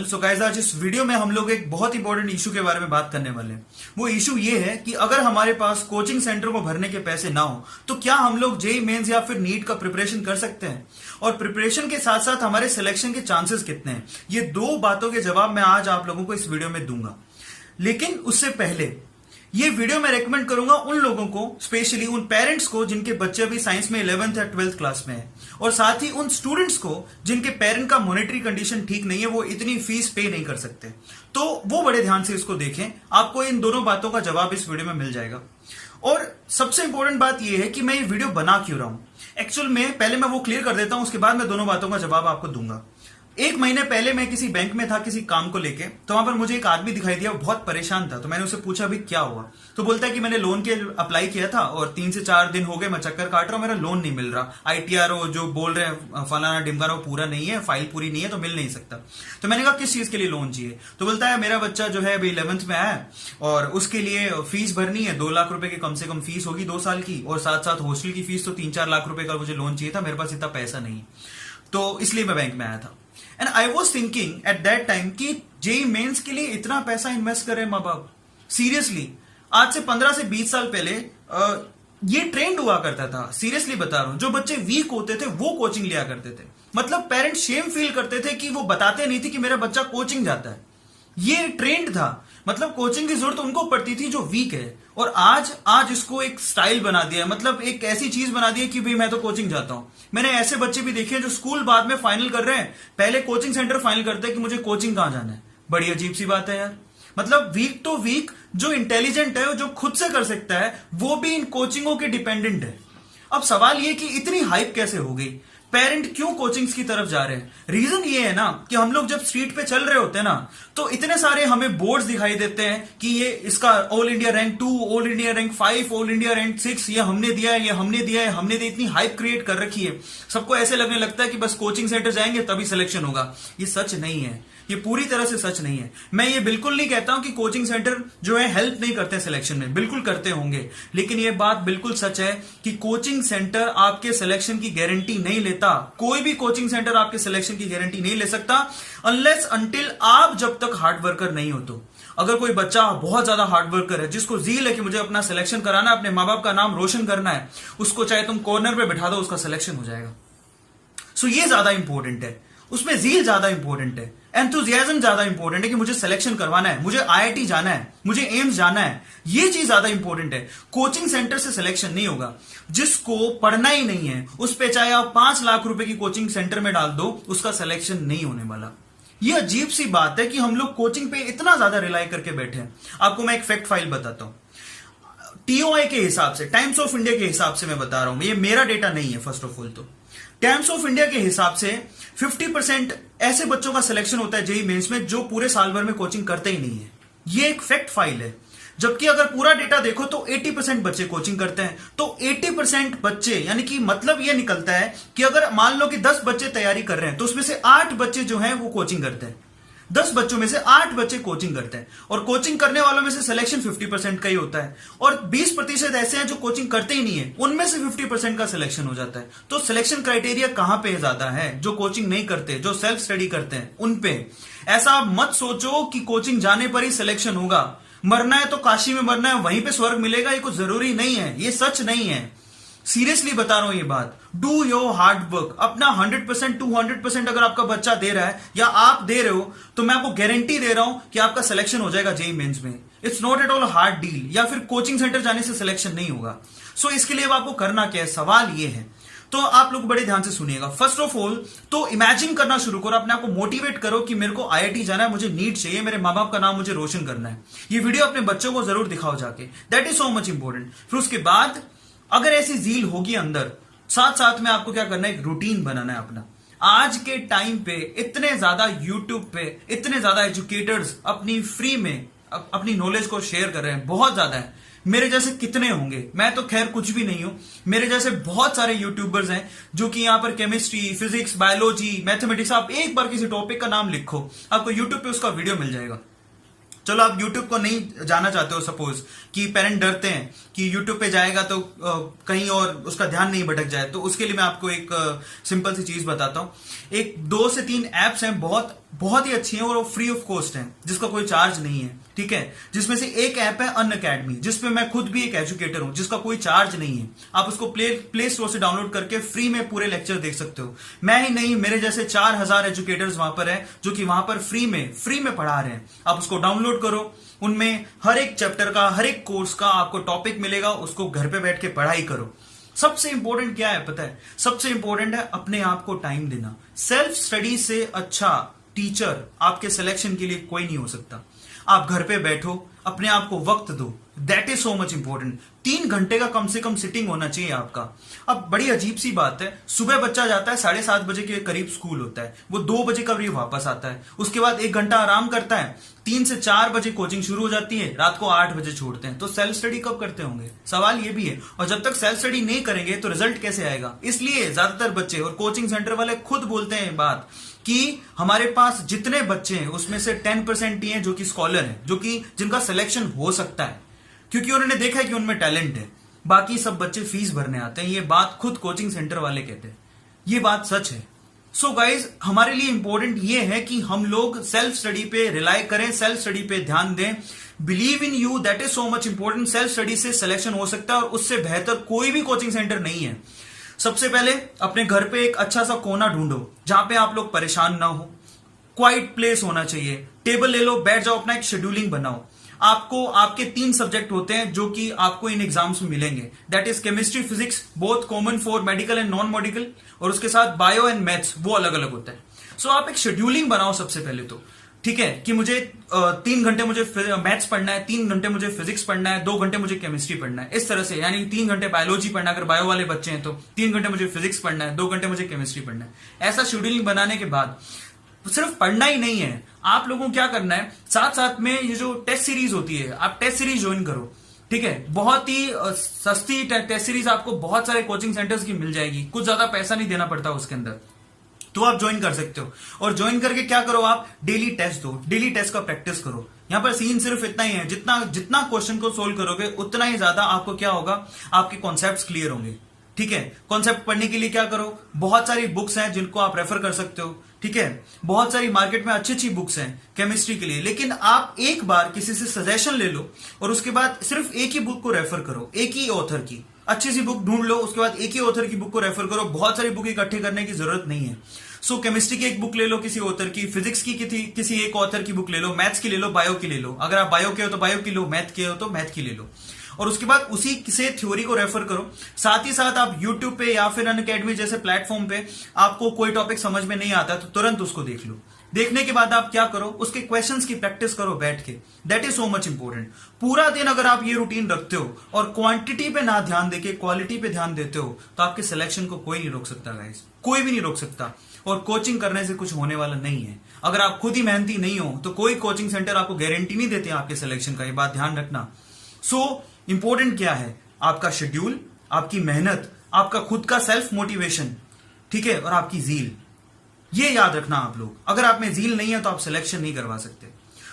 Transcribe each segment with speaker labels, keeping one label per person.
Speaker 1: So guys, आज इस video में हम लोग एक बहुत इंपॉर्टेंट इशू के बारे में बात करने वाले हैं। वो इशू ये है कि अगर हमारे पास कोचिंग सेंटर को भरने के पैसे ना हो तो क्या हम लोग जेई मेंस या फिर नीट का प्रिपरेशन कर सकते हैं, और प्रिपरेशन के साथ साथ हमारे सिलेक्शन के चांसेस कितने हैं। ये दो बातों के जवाब मैं आज आप लोगों को इस वीडियो में दूंगा। लेकिन उससे पहले ये वीडियो मैं रेकमेंड करूंगा उन लोगों को, स्पेशली उन पेरेंट्स को जिनके बच्चे अभी साइंस में 11th या 12th क्लास में है, और साथ ही उन स्टूडेंट्स को जिनके पेरेंट का मॉनेटरी कंडीशन ठीक नहीं है, वो इतनी फीस पे नहीं कर सकते। तो वो बड़े ध्यान से इसको देखें, आपको इन दोनों बातों का जवाब इस वीडियो में मिल जाएगा। और सबसे इंपॉर्टेंट बात यह है कि मैं ये वीडियो बना क्यों रहा हूं। एक्चुअल में पहले मैं वो क्लियर कर देता हूं, उसके बाद मैं दोनों बातों का जवाब आपको दूंगा। एक महीने पहले मैं किसी बैंक में था किसी काम को लेके, तो वहां पर मुझे एक आदमी दिखाई दिया, वो बहुत परेशान था। तो मैंने उससे पूछा भी क्या हुआ, तो बोलता है कि मैंने लोन के अप्लाई किया था और 3 से 4 दिन हो गए, मैं चक्कर काट रहा हूं, मेरा लोन नहीं मिल रहा। आईटीआर जो बोल रहे हैं फलाना ढिमकाना वो पूरा नहीं है, फाइल पूरी नहीं है, तो मिल नहीं सकता। तो मैंने कहा किस चीज के लिए लोन चाहिए, तो बोलता है मेरा बच्चा जो है अभी 11th में आया और उसके लिए फीस भरनी है, 2 लाख रुपए की कम से कम फीस होगी 2 साल की, और साथ साथ हॉस्टल की फीस, तो 3-4 लाख रुपए का मुझे लोन चाहिए था, मेरे पास इतना पैसा नहीं, तो इसलिए मैं बैंक में आया था। And I was thinking at that time कि जेई मेंस के लिए इतना पैसा इन्वेस्ट करें माँ बाप, सीरियसली। आज से 15 से 20 साल पहले ये ट्रेंड हुआ करता था, सीरियसली बता रहा हूं। जो बच्चे वीक होते थे वो कोचिंग लिया करते थे। मतलब पेरेंट्स शेम फील करते थे कि वो बताते नहीं थे कि मेरा बच्चा कोचिंग जाता है। ये ट्रेंड था, मतलब कोचिंग की जरूरत उनको पड़ती थी जो वीक है। और आज इसको एक स्टाइल बना दिया, मतलब एक ऐसी चीज बना दी है कि भाई मैं तो कोचिंग जाता हूं। मैंने ऐसे बच्चे भी देखे हैं जो स्कूल बाद में फाइनल कर रहे हैं, पहले कोचिंग सेंटर फाइनल करते हैं कि मुझे कोचिंग कहां जाना है। बड़ी अजीब सी बात है यार। मतलब वीक तो वीक, जो इंटेलिजेंट है, जो खुद से कर सकता है, वो भी इन कोचिंगों के डिपेंडेंट है। अब सवाल ये कि इतनी हाइप कैसे हो गई, पेरेंट क्यों कोचिंग्स की तरफ जा रहे हैं। रीजन ये है ना कि हम लोग जब स्ट्रीट पे चल रहे होते हैं ना, तो इतने सारे हमें बोर्ड्स दिखाई देते हैं कि ये इसका all India rank 2, all India rank 5, all India rank 6, ये हमने दिया है, ये हमने दिया है, हमने दी। इतनी हाइप क्रिएट कर रखी है, सबको ऐसे लगने लगता है कि बस कोचिंग सेंटर जाएंगे तभी सिलेक्शन होगा। ये सच नहीं है, ये पूरी तरह से सच नहीं है। मैं ये बिल्कुल नहीं कहता हूं कि कोचिंग सेंटर जो है हेल्प नहीं करते सिलेक्शन में, बिल्कुल करते होंगे। लेकिन ये बात बिल्कुल सच है कि कोचिंग सेंटर आपके सिलेक्शन की गारंटी नहीं लेता। कोई भी कोचिंग सेंटर आपके सिलेक्शन की गारंटी नहीं ले सकता अनलेस अंटिल आप जब तक हार्ड वर्कर नहीं हो। तो अगर कोई बच्चा बहुत ज्यादा हार्ड वर्कर है, जिसको जील है कि मुझे अपना सिलेक्शन कराना है, अपने माँ बाप का नाम रोशन करना है, उसको चाहे तुम कॉर्नर पे बिठा दो, उसका सिलेक्शन हो जाएगा। सो ये ज्यादा इंपॉर्टेंट है, उसमें जील ज्यादा इंपॉर्टेंट है, एंथुजियाज्म ज्यादा इंपॉर्टेंट है कि मुझे सिलेक्शन करवाना है, मुझे आईआईटी जाना है, मुझे एम्स जाना है। ये चीज ज्यादा इंपॉर्टेंट है। कोचिंग सेंटर से सिलेक्शन नहीं होगा। जिसको पढ़ना ही नहीं है, उस पे चाहे आप 5 लाख रुपए की कोचिंग सेंटर में डाल दो, उसका सिलेक्शन नहीं होने वाला। ये अजीब सी बात है कि हम लोग कोचिंग पे इतना ज्यादा रिलाई करके बैठे हैं। आपको मैं एक फैक्ट फाइल बताता हूं। टीओआई के हिसाब से, टाइम्स ऑफ इंडिया के हिसाब से मैं बता रहा हूं, ये मेरा डेटा नहीं है। फर्स्ट ऑफ ऑल तो टाइम्स ऑफ इंडिया के हिसाब से 50% ऐसे बच्चों का सिलेक्शन होता है जेई मेंस में जो पूरे साल भर में कोचिंग करते ही नहीं है। ये एक फैक्ट फाइल है। जबकि अगर पूरा डेटा देखो तो 80% बच्चे कोचिंग करते हैं। तो 80% बच्चे, यानी कि मतलब ये निकलता है कि अगर मान लो कि 10 बच्चे तैयारी कर रहे हैं, तो उसमें से 8 बच्चे जो हैं वो कोचिंग करते हैं। 10 बच्चों में से 8 बच्चे कोचिंग करते हैं, और कोचिंग करने वालों में से सिलेक्शन 50% का ही होता है। और 20% ऐसे हैं जो कोचिंग करते ही नहीं है, उनमें से 50% का सिलेक्शन हो जाता है। तो सिलेक्शन क्राइटेरिया कहां पे ज्यादा है? जो कोचिंग नहीं करते, जो सेल्फ स्टडी करते हैं, उन पे। ऐसा मत सोचो कि कोचिंग जाने पर ही सिलेक्शन होगा। मरना है तो काशी में मरना है, वहीं पे स्वर्ग मिलेगा, ये कुछ जरूरी नहीं है। ये सच नहीं है, सीरियसली बता रहा हूं ये बात। Do your hard work. अपना 100% 200% अगर आपका बच्चा दे रहा है या आप दे रहे हो, तो मैं आपको गारंटी दे रहा हूं कि आपका सिलेक्शन हो जाएगा जेई मेंस में। It's not at all hard deal. या फिर कोचिंग सेंटर जाने से सिलेक्शन नहीं होगा। सो इसके लिए अब आपको करना क्या है, सवाल ये है। तो आप लोग बड़े ध्यान से सुनिएगा। फर्स्ट ऑफ ऑल तो इमेजिन करना शुरू करो, अपने आप को मोटिवेट करो कि मेरे को आईआईटी जाना है, मुझे नीट चाहिए, मेरे माँ बाप का नाम मुझे रोशन करना है। ये वीडियो अपने बच्चों को जरूर दिखाओ जाके, that is so much important. फिर उसके बाद अगर ऐसी जील होगी अंदर, साथ साथ में आपको क्या करना है, एक रूटीन बनाना है अपना। आज के टाइम पे इतने ज्यादा यूट्यूब पे इतने ज्यादा एजुकेटर्स अपनी फ्री में अपनी नॉलेज को शेयर कर रहे हैं, बहुत ज्यादा है। मेरे जैसे कितने होंगे, मैं तो खैर कुछ भी नहीं हूं। मेरे जैसे बहुत सारे यूट्यूबर्स हैं जो कि यहां पर केमिस्ट्री, फिजिक्स, बायोलॉजी, मैथमेटिक्स, आप एक बार किसी टॉपिक का नाम लिखो, आपको यूट्यूब पे उसका वीडियो मिल जाएगा। चलो आप YouTube को नहीं जाना चाहते हो, सपोज कि पेरेंट डरते हैं कि YouTube पे जाएगा तो कहीं और उसका ध्यान नहीं भटक जाए, तो उसके लिए मैं आपको एक सिंपल सी चीज बताता हूं। एक 2 से 3 एप्स हैं बहुत बहुत ही अच्छी है और वो फ्री ऑफ कॉस्ट है, जिसका कोई चार्ज नहीं है, ठीक है। जिसमें से एक ऐप है अनअकैडमी, जिसपे मैं खुद भी एक एजुकेटर हूं, जिसका कोई चार्ज नहीं है। आप उसको प्ले स्टोर से डाउनलोड करके फ्री में पूरे लेक्चर देख सकते हो। मैं ही नहीं, मेरे जैसे 4000 एजुकेटर्स वहां पर है जो कि वहां पर फ्री में पढ़ा रहे हैं। आप उसको डाउनलोड करो, उनमें हर एक चैप्टर का, हर एक कोर्स का आपको टॉपिक मिलेगा, उसको घर पे बैठ के पढ़ाई करो। सबसे इंपॉर्टेंट क्या है पता है? सबसे इंपॉर्टेंट है अपने आप को टाइम देना। सेल्फ स्टडी से अच्छा टीचर आपके सिलेक्शन के लिए कोई नहीं हो सकता। आप घर पे बैठो, अपने आप को वक्त दो, that is so much important. 3 घंटे का कम से कम सिटिंग होना चाहिए आपका। अब बड़ी अजीब सी बात है, सुबह बच्चा जाता है 7:30 बजे के करीब स्कूल होता है, वो 2 बजे करीब वापस आता है, उसके बाद 1 घंटा आराम करता है, 3 से 4 बजे कोचिंग शुरू हो जाती है, रात को 8 बजे छोड़ते हैं। तो सेल्फ स्टडी कब करते होंगे? सवाल ये भी है। और जब तक सेल्फ स्टडी नहीं करेंगे तो रिजल्ट कैसे आएगा? इसलिए ज्यादातर बच्चे और कोचिंग सेंटर वाले खुद बोलते हैं बात कि हमारे पास जितने बच्चे हैं उसमें से 10% ही हैं जो कि स्कॉलर हैं, जो कि जिनका सिलेक्शन हो सकता है, क्योंकि उन्होंने देखा है कि उनमें टैलेंट है। बाकी सब बच्चे फीस भरने आते हैं। ये बात खुद कोचिंग सेंटर वाले कहते हैं, ये बात सच है। सो गाइज, हमारे लिए इंपॉर्टेंट ये है कि हम लोग सेल्फ स्टडी पे रिलाई करें, सेल्फ स्टडी पे ध्यान दें। Believe in you, that is so much important. Self study से सिलेक्शन हो सकता है और उससे बेहतर कोई भी कोचिंग सेंटर नहीं है। सबसे पहले अपने घर पे एक अच्छा सा कोना ढूंढो जहां पे आप लोग परेशान ना हो। क्वाइट प्लेस होना चाहिए, टेबल ले लो, बैठ जाओ, अपना एक शेड्यूलिंग बनाओ। आपको आपके 3 सब्जेक्ट होते हैं जो कि आपको इन एग्जाम्स में मिलेंगे, that is chemistry, physics, both common for medical and non medical, और उसके साथ बायो एंड मैथ्स, वो अलग अलग होता है। सो आप एक शेड्यूलिंग बनाओ सबसे पहले तो, ठीक है, कि मुझे 3 घंटे मुझे मैथ्स पढ़ना है, 3 घंटे मुझे फिजिक्स पढ़ना है, 2 घंटे मुझे केमिस्ट्री पढ़ना है, इस तरह से। यानी 3 घंटे बायोलॉजी पढ़ना है, अगर बायो वाले बच्चे हैं तो 3 घंटे मुझे फिजिक्स पढ़ना है, 2 घंटे मुझे केमिस्ट्री पढ़ना है। ऐसा शेड्यूलिंग बनाने के बाद सिर्फ पढ़ना ही नहीं है, आप लोगों को क्या करना है, साथ साथ में ये जो टेस्ट सीरीज होती है, आप टेस्ट सीरीज ज्वाइन करो, ठीक है। बहुत ही सस्ती टेस्ट सीरीज आपको बहुत सारे कोचिंग सेंटर्स की मिल जाएगी, कुछ ज्यादा पैसा नहीं देना पड़ता उसके अंदर, तो आप ज्वाइन कर सकते हो। और ज्वाइन करके क्या करो, आप डेली टेस्ट दो, डेली टेस्ट का प्रैक्टिस करो। यहां पर सीन सिर्फ इतना ही है, जितना क्वेश्चन को सोल्व करोगे उतना ही ज्यादा आपको क्या होगा, आपके कॉन्सेप्ट्स क्लियर होंगे, ठीक है। कॉन्सेप्ट पढ़ने के लिए क्या करो, बहुत सारी बुक्स हैं जिनको आप रेफर कर सकते हो, ठीक है। बहुत सारी मार्केट में अच्छी अच्छी बुक्स हैं केमिस्ट्री के लिए, लेकिन आप एक बार किसी से सजेशन ले लो और उसके बाद सिर्फ एक ही बुक को रेफर करो, एक ही ऑथर की अच्छी सी बुक ढूंढ लो, उसके बाद एक ही ऑथर की बुक को रेफर करो। बहुत सारी बुक इकट्ठे करने की जरूरत नहीं है। सो केमिस्ट्री की एक बुक ले लो किसी ऑथर की, फिजिक्स की किसी एक ऑथर की बुक ले लो, मैथ्स की ले लो, बायो की ले लो, अगर आप बायो के हो तो बायो की लो, मैथ के हो तो मैथ की ले लो, और उसके बाद उसी से थ्योरी को रेफर करो। साथ ही साथ आप यूट्यूब पे या फिर अनअकैडमी जैसे प्लेटफॉर्म पे आपको कोई टॉपिक समझ में नहीं आता तो तुरंत उसको देख लो। देखने के बाद आप क्या करो, उसके क्वेश्चंस की प्रैक्टिस करो बैठ के, that is so much important. पूरा दिन अगर आप ये रूटीन रखते हो और क्वांटिटी पे ना ध्यान देके क्वालिटी पे ध्यान देते हो तो आपके सिलेक्शन को कोई नहीं रोक सकता गाइस, कोई भी नहीं रोक सकता। और कोचिंग करने से कुछ होने वाला नहीं है। अगर आप खुद ही मेहनती नहीं हो तो कोई कोचिंग सेंटर आपको गारंटी नहीं देते आपके सिलेक्शन का, ये बात ध्यान रखना। सो इंपॉर्टेंट क्या है, आपका शेड्यूल, आपकी मेहनत, आपका खुद का सेल्फ मोटिवेशन, ठीक है, और आपकी जील। ये याद रखना आप लोग, अगर आप में जील नहीं है तो आप सिलेक्शन नहीं करवा सकते।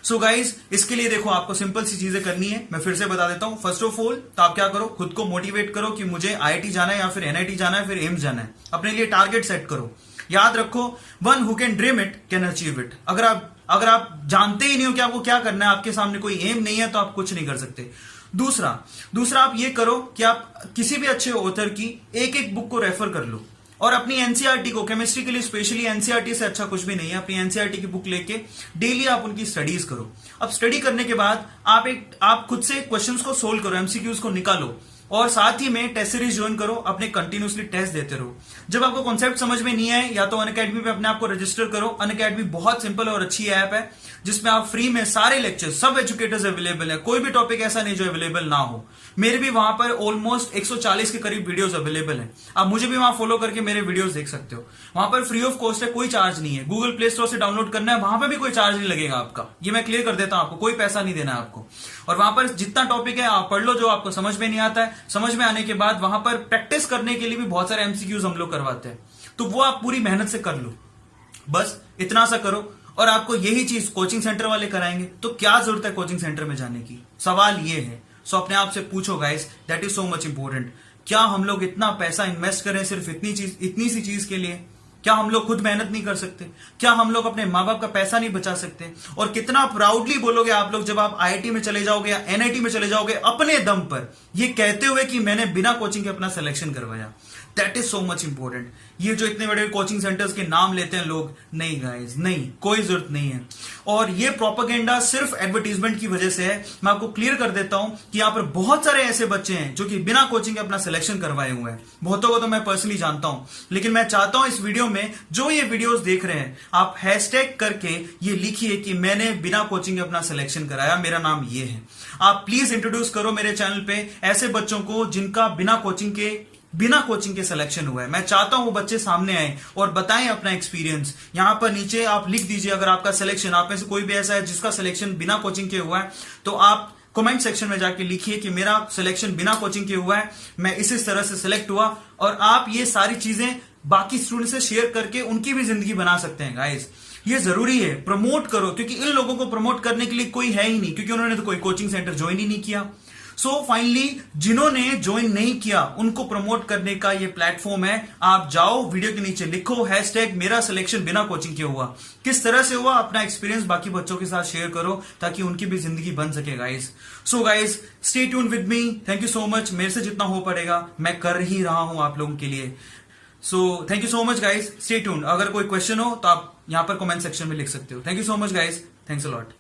Speaker 1: सो गाइज, इसके लिए देखो आपको सिंपल सी चीजें करनी है, मैं फिर से बता देता हूं। फर्स्ट ऑफ ऑल तो आप क्या करो, खुद को मोटिवेट करो कि मुझे आईआईटी जाना है या फिर एनआईटी जाना है, फिर एम्स जाना है। अपने लिए टारगेट सेट करो। याद रखो, one who can dream it can achieve it. अगर आप जानते ही नहीं हो कि आपको क्या करना है, आपके सामने कोई एम नहीं है तो आप कुछ नहीं कर सकते। दूसरा आप ये करो कि आप किसी भी अच्छे ऑथर की एक एक बुक को रेफर कर लो और अपनी एनसीईआरटी को, केमिस्ट्री के लिए स्पेशली एनसीईआरटी से अच्छा कुछ भी नहीं है, अपनी एनसीईआरटी की बुक लेके डेली आप उनकी स्टडीज करो। अब स्टडी करने के बाद आप खुद से क्वेश्चंस को सोल्व करो, एमसीक्यूज को निकालो, और साथ ही में टेस्ट सीरीज ज्वाइन करो, अपने कंटिन्यूसली टेस्ट देते रहो। जब आपको कॉन्सेप्ट समझ में नहीं आए या तो अनअकैडमी पे अपने आप को रजिस्टर करो। अनअकैडमी बहुत सिंपल और अच्छी ऐप है जिसमें आप फ्री में सारे लेक्चर, सब एजुकेटर्स अवेलेबल है, कोई भी टॉपिक ऐसा नहीं जो अवेलेबल ना हो। मेरे भी वहां पर ऑलमोस्ट 140 के करीब वीडियोस अवेलेबल हैं। आप मुझे भी वहां फॉलो करके मेरे वीडियोस देख सकते हो। वहां पर फ्री ऑफ कॉस्ट है, कोई चार्ज नहीं है। गूगल प्ले स्टोर से डाउनलोड करना है, वहां पर भी कोई चार्ज नहीं लगेगा आपका, ये मैं क्लियर कर देता हूं आपको, कोई पैसा नहीं देना है आपको। और वहां पर जितना टॉपिक है आप पढ़ लो, जो आपको समझ में नहीं आता है, समझ में आने के बाद वहां पर प्रैक्टिस करने के लिए भी बहुत सारे एमसीक्यूज हम लोग करवाते हैं, तो वो आप पूरी मेहनत से कर लो। बस इतना सा करो और आपको यही चीज कोचिंग सेंटर वाले कराएंगे, तो क्या जरूरत है कोचिंग सेंटर में जाने की? सवाल ये है। सो अपने आप से पूछो guys, that is so much important. क्या हम लोग इतना पैसा इन्वेस्ट करें सिर्फ इतनी सी चीज के लिए? क्या हम लोग खुद मेहनत नहीं कर सकते? क्या हम लोग अपने माँ बाप का पैसा नहीं बचा सकते? और कितना प्राउडली बोलोगे आप लोग जब आप आईआईटी में चले जाओगे या एनआईटी में चले जाओगे अपने दम पर, ये कहते हुए कि मैंने बिना कोचिंग के अपना सिलेक्शन करवाया। That is so much important. ये जो इतने बड़े कोचिंग सेंटर्स के नाम लेते हैं लोग, नहीं गाइस, नहीं, कोई जरूरत नहीं है। और ये प्रोपेगेंडा सिर्फ एडवर्टीजमेंट की वजह से है। मैं आपको क्लियर कर देता हूं कि यहां पर बहुत सारे ऐसे बच्चे हैं जो कि बिना कोचिंग के अपना सिलेक्शन करवाए हुए हैं। बहुतों को तो मैं पर्सनली जानता हूं, लेकिन मैं चाहता हूं इस वीडियो में जो ये वीडियोस देख रहे हैं, आप हैशटैग करके ये लिखिए कि मैंने बिना कोचिंग के अपना सिलेक्शन कराया, मेरा नाम ये है। आप प्लीज इंट्रोड्यूस करो मेरे चैनल पे ऐसे बच्चों को जिनका बिना कोचिंग के सिलेक्शन हुआ है। मैं चाहता हूं वो बच्चे सामने आए और बताएं अपना एक्सपीरियंस। यहां पर नीचे आप लिख दीजिए अगर आपका सिलेक्शन, आप में से कोई भी ऐसा है जिसका सिलेक्शन बिना कोचिंग के हुआ है, तो आप कमेंट सेक्शन में जाके लिखिए कि मेरा सिलेक्शन बिना कोचिंग के हुआ है, मैं इस तरह से सिलेक्ट हुआ। और आप ये सारी चीजें बाकी स्टूडेंट से शेयर करके उनकी भी जिंदगी बना सकते हैं गाइस। ये जरूरी है, प्रमोट करो, क्योंकि इन लोगों को प्रमोट करने के लिए कोई है ही नहीं, क्योंकि उन्होंने तो कोई कोचिंग सेंटर ज्वाइन ही नहीं किया। सो फाइनली जिन्होंने ज्वाइन नहीं किया उनको प्रमोट करने का ये प्लेटफॉर्म है। आप जाओ, वीडियो के नीचे लिखो हैशटैग मेरा सिलेक्शन बिना कोचिंग के हुआ, किस तरह से हुआ, अपना एक्सपीरियंस बाकी बच्चों के साथ शेयर करो ताकि उनकी भी जिंदगी बन सके guys. So guys, stay tune with me. Thank you so much. मेरे से जितना हो पड़ेगा मैं कर ही रहा हूं आप लोगों के लिए। So thank you so much guys, stay tune. अगर कोई क्वेश्चन हो तो आप यहां पर कमेंट सेक्शन में लिख सकते हो। Thank you so much guys, thanks a lot.